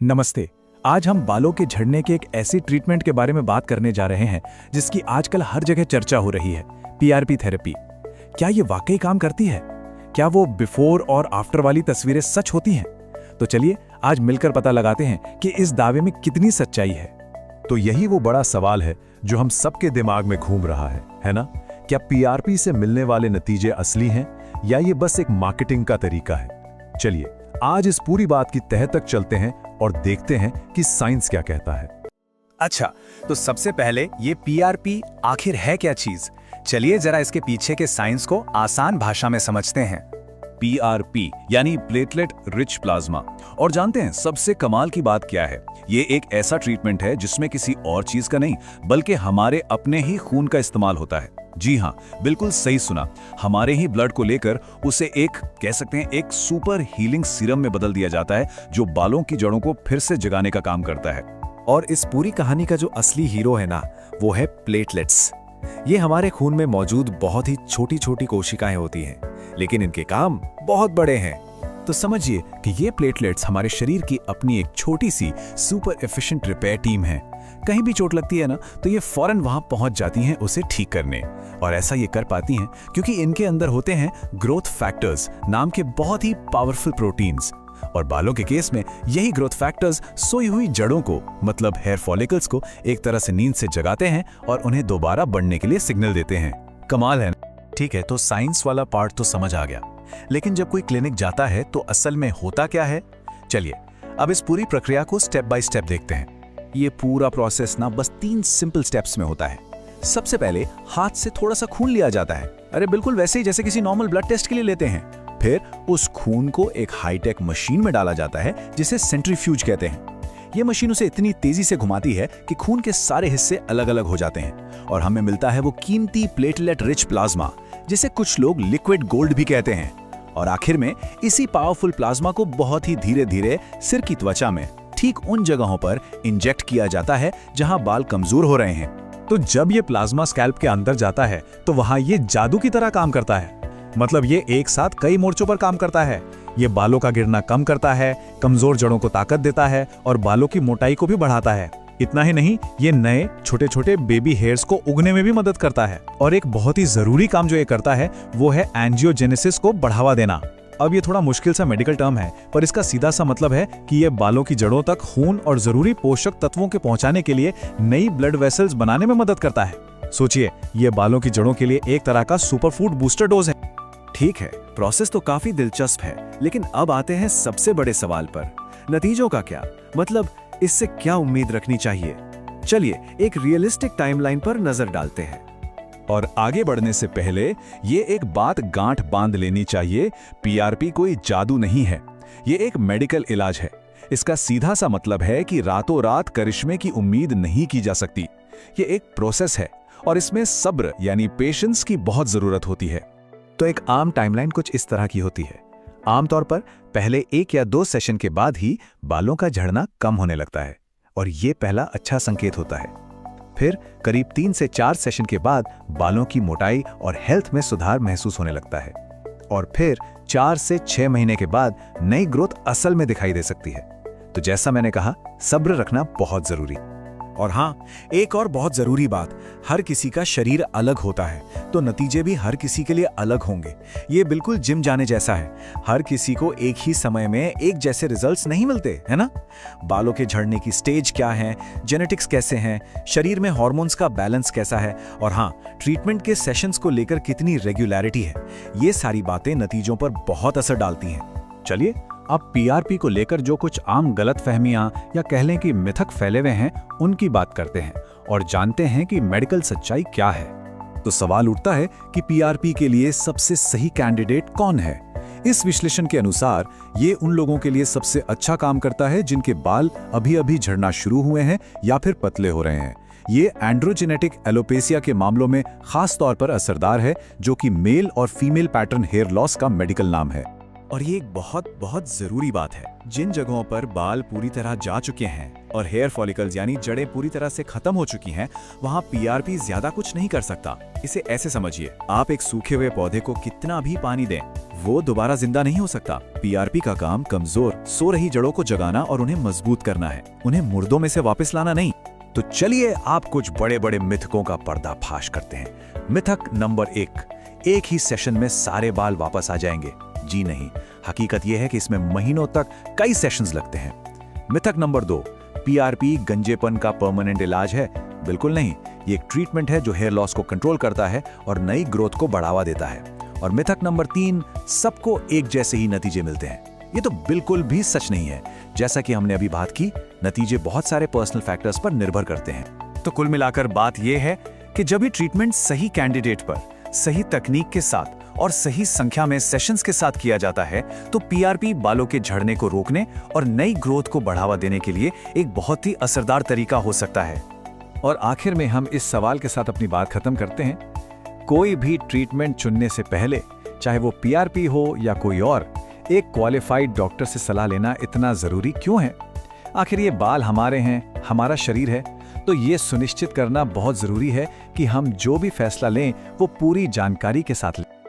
नमस्ते। आज हम बालों के झड़ने के एक ऐसी ट्रीटमेंट के बारे में बात करने जा रहे हैं जिसकी आजकल हर जगह चर्चा हो रही है, पीआरपी थेरेपी। क्या ये वाकई काम करती है? क्या वो बिफोर और आफ्टर वाली तस्वीरें सच होती हैं? तो चलिए आज मिलकर पता लगाते हैं कि इस दावे में कितनी सच्चाई है। तो यही वो बड़ा सवाल है जो हम सबके दिमाग में घूम रहा है ना? क्या पीआरपी से मिलने वाले नतीजे असली हैं या ये बस एक मार्केटिंग का तरीका है? चलिए आज इस पूरी बात की तह तक चलते हैं और देखते हैं कि साइंस क्या कहता है। अच्छा, तो सबसे पहले ये पीआरपी आखिर है क्या चीज? चलिए जरा इसके पीछे के साइंस को आसान भाषा में समझते हैं। पीआरपी यानी प्लेटलेट रिच प्लाज्मा। और जानते हैं सबसे कमाल की बात क्या है? ये एक ऐसा ट्रीटमेंट है जिसमें किसी और चीज का नहीं बल्कि हमारे अपने ही खून का इस्तेमाल होता है। जी हाँ, बिल्कुल सही सुना। हमारे ही ब्लड को लेकर उसे एक कह सकते हैं एक सुपर हीलिंग सीरम में बदल दिया जाता है जो बालों की जड़ों को फिर से जगाने का काम करता है। और इस पूरी कहानी का जो असली हीरो है ना, वो है प्लेटलेट्स। ये हमारे खून में मौजूद बहुत ही छोटी छोटी कोशिकाएं होती हैं, लेकिन इनके काम बहुत बड़े हैं। तो समझिए कि ये प्लेटलेट्स हमारे शरीर की अपनी एक छोटी सी सुपर एफिशिएंट रिपेयर टीम है। कहीं भी चोट लगती है ना, तो ये फौरन वहां पहुंच जाती हैं उसे ठीक करने। और ऐसा ये कर पाती हैं क्योंकि इनके अंदर होते हैं ग्रोथ फैक्टर्स नाम के बहुत ही पावरफुल प्रोटीन्स। और बालों के केस में यही ग्रोथ फैक्टर्स सोई हुई जड़ों को मतलब हेयर फॉलिकल्स को एक तरह से नींद से जगाते हैं और उन्हें दोबारा बढ़ने के लिए सिग्नल देते हैं। कमाल है ना? ठीक है, तो साइंस वाला पार्ट तो समझ आ गया, लेकिन जब कोई क्लिनिक जाता है तो असल में होता क्या है? चलिए अब इस पूरी प्रक्रिया को स्टेप बाय स्टेप देखते हैं। ये पूरा प्रोसेस ना बस 3 सिंपल स्टेप्स में होता है। सबसे पहले हाथ से थोड़ा सा खून लिया जाता है, अरे बिल्कुल वैसे ही जैसे किसी नॉर्मल ब्लड टेस्ट के लिए लेते हैं। फिर उस खून को एक हाईटेक मशीन में डाला जाता है जिसे सेंट्रीफ्यूज कहते हैं। ये मशीन उसे इतनी तेजी से घुमाती है कि खून के सारे हिस्से अलग अलग हो जाते हैं और हमें मिलता है वो कीमती प्लेटलेट रिच प्लाज्मा, जिसे कुछ लोग लिक्विड गोल्ड भी कहते हैं। और आखिर में इसी पावरफुल प्लाज्मा को बहुत ही धीरे धीरे सिर की त्वचा में ठीक उन जगहों पर इंजेक्ट किया जाता है जहां बाल कमजोर हो रहे हैं। तो जब ये प्लाज्मा स्कैल्प के अंदर जाता है तो वहां ये जादू की तरह काम करता है। मतलब ये एक साथ कई मोर्चों पर काम करता है। ये बालों का गिरना कम करता है, कमजोर जड़ों को ताकत देता है और बालों की मोटाई को भी बढ़ाता है। इतना ही नहीं, ये नए छोटे छोटे बेबी हेयर्स को उगने में भी मदद करता है। और एक बहुत ही जरूरी काम जो ये करता है वो है एंजियोजेनेसिस को बढ़ावा देना। अब ये थोड़ा मुश्किल सा मेडिकल टर्म है, पर इसका सीधा सा मतलब है कि ये बालों की जड़ों तक खून और जरूरी पोषक तत्वों के पहुंचाने के लिए नई ब्लड वेसल्स बनाने में मदद करता है। सोचिए, ये बालों की जड़ों के लिए एक तरह का सुपरफूड बूस्टर डोज है। ठीक है, प्रोसेस तो काफी दिलचस्प है, लेकिन अब आते हैं सबसे बड़े सवाल पर। नतीजों का क्या? मतलब इससे क्या उम्मीद रखनी चाहिए? चलिए एक रियलिस्टिक टाइमलाइन पर नजर डालते हैं। और आगे बढ़ने से पहले ये एक बात गांठ बांध लेनी चाहिए, पीआरपी कोई जादू नहीं है। ये एक मेडिकल इलाज है। इसका सीधा सा मतलब है कि रातों रात करिश्मे की उम्मीद नहीं की जा सकती। ये एक प्रोसेस है और इसमें सब्र यानी पेशेंस की बहुत जरूरत होती है। तो एक आम टाइमलाइन कुछ इस तरह की होती है। आमतौर पर पहले 1 या 2 सेशन के बाद ही बालों का झड़ना कम होने लगता है और ये पहला अच्छा संकेत होता है। फिर करीब 3 से 4 सेशन के बाद बालों की मोटाई और हेल्थ में सुधार महसूस होने लगता है। और फिर 4 से 6 महीने के बाद नई ग्रोथ असल में दिखाई दे सकती है। तो जैसा मैंने कहा, सब्र रखना बहुत जरूरी। और हाँ, एक और बहुत जरूरी बात, हर किसी का शरीर अलग होता है, तो नतीजे भी हर किसी के लिए अलग होंगे। ये बिल्कुल जिम जाने जैसा है, हर किसी को एक ही समय में एक जैसे रिजल्ट्स नहीं मिलते, है ना? बालों के झड़ने की स्टेज क्या है, जेनेटिक्स कैसे हैं, शरीर में हार्मोन्स का बैलेंस कैसा है, और हाँ, ट्रीटमेंट के सेशंस को लेकर कितनी रेगुलरिटी है, ये सारी बातें नतीजों पर बहुत असर डालती हैं। चलिए अब पीआरपी को लेकर जो कुछ आम गलतफहमियां या कह लें कि मिथक फैले हुए हैं, उनकी बात करते हैं और जानते हैं कि मेडिकल सच्चाई क्या है। तो सवाल उठता है कि पीआरपी के लिए सबसे सही कैंडिडेट कौन है? इस विश्लेषण के अनुसार ये उन लोगों के लिए सबसे अच्छा काम करता है जिनके बाल अभी अभी झड़ना शुरू हुए हैं या फिर पतले हो रहे हैं। ये एंड्रोजेनेटिक एलोपेसिया के मामलों में खास तौर पर असरदार है, जो कि मेल और फीमेल पैटर्न हेयर लॉस का मेडिकल नाम है। और ये एक बहुत बहुत जरूरी बात है, जिन जगहों पर बाल पूरी तरह जा चुके हैं और हेयर फॉलिकल्स यानी जड़ें पूरी तरह से खत्म हो चुकी हैं, वहां पीआरपी ज्यादा कुछ नहीं कर सकता। इसे ऐसे समझिए, आप एक सूखे हुए पौधे को कितना भी पानी दें, वो दोबारा जिंदा नहीं हो सकता। पीआरपी का काम कमजोर सो रही जड़ों को जगाना और उन्हें मजबूत करना है, उन्हें मुर्दों में से वापस लाना नहीं। तो चलिए आप कुछ बड़े बड़े मिथकों का पर्दाफाश करते हैं। मिथक नंबर 1, एक ही सेशन में सारे बाल वापस आ जाएंगे। जी नहीं, हकीकत यह है कि इसमें महीनों तक कई सेशंस लगते हैं। मिथक नंबर 2, पीआरपी गंजेपन का परमानेंट इलाज है। बिल्कुल नहीं, ये एक ट्रीटमेंट है जो हेयर लॉस को कंट्रोल करता है और नई ग्रोथ को बढ़ावा देता है। और मिथक नंबर 3, सबको एक जैसे ही नतीजे मिलते हैं। ये तो बिल्कुल भी सच नहीं है। जैसा कि हमने अभी बात की, नतीजे बहुत सारे पर्सनल फैक्टर्स पर निर्भर करते हैं। तो कुल मिलाकर बात यह है कि जब भी ट्रीटमेंट सही कैंडिडेट पर, सही तकनीक के साथ और सही संख्या में सेशंस के साथ किया जाता है, तो पीआरपी बालों के झड़ने को रोकने और नई ग्रोथ को बढ़ावा देने के लिए एक बहुत ही असरदार तरीका हो सकता है। और आखिर में हम इस सवाल के साथ अपनी बात खत्म करते हैं, कोई भी ट्रीटमेंट चुनने से पहले, चाहे वो पीआरपी हो या कोई और, एक क्वालिफाइड डॉक्टर से सलाह लेना इतना जरूरी क्यों है? आखिर ये बाल हमारे हैं, हमारा शरीर है, तो ये सुनिश्चित करना बहुत जरूरी है कि हम जो भी फैसला लें वो पूरी जानकारी के साथ लें।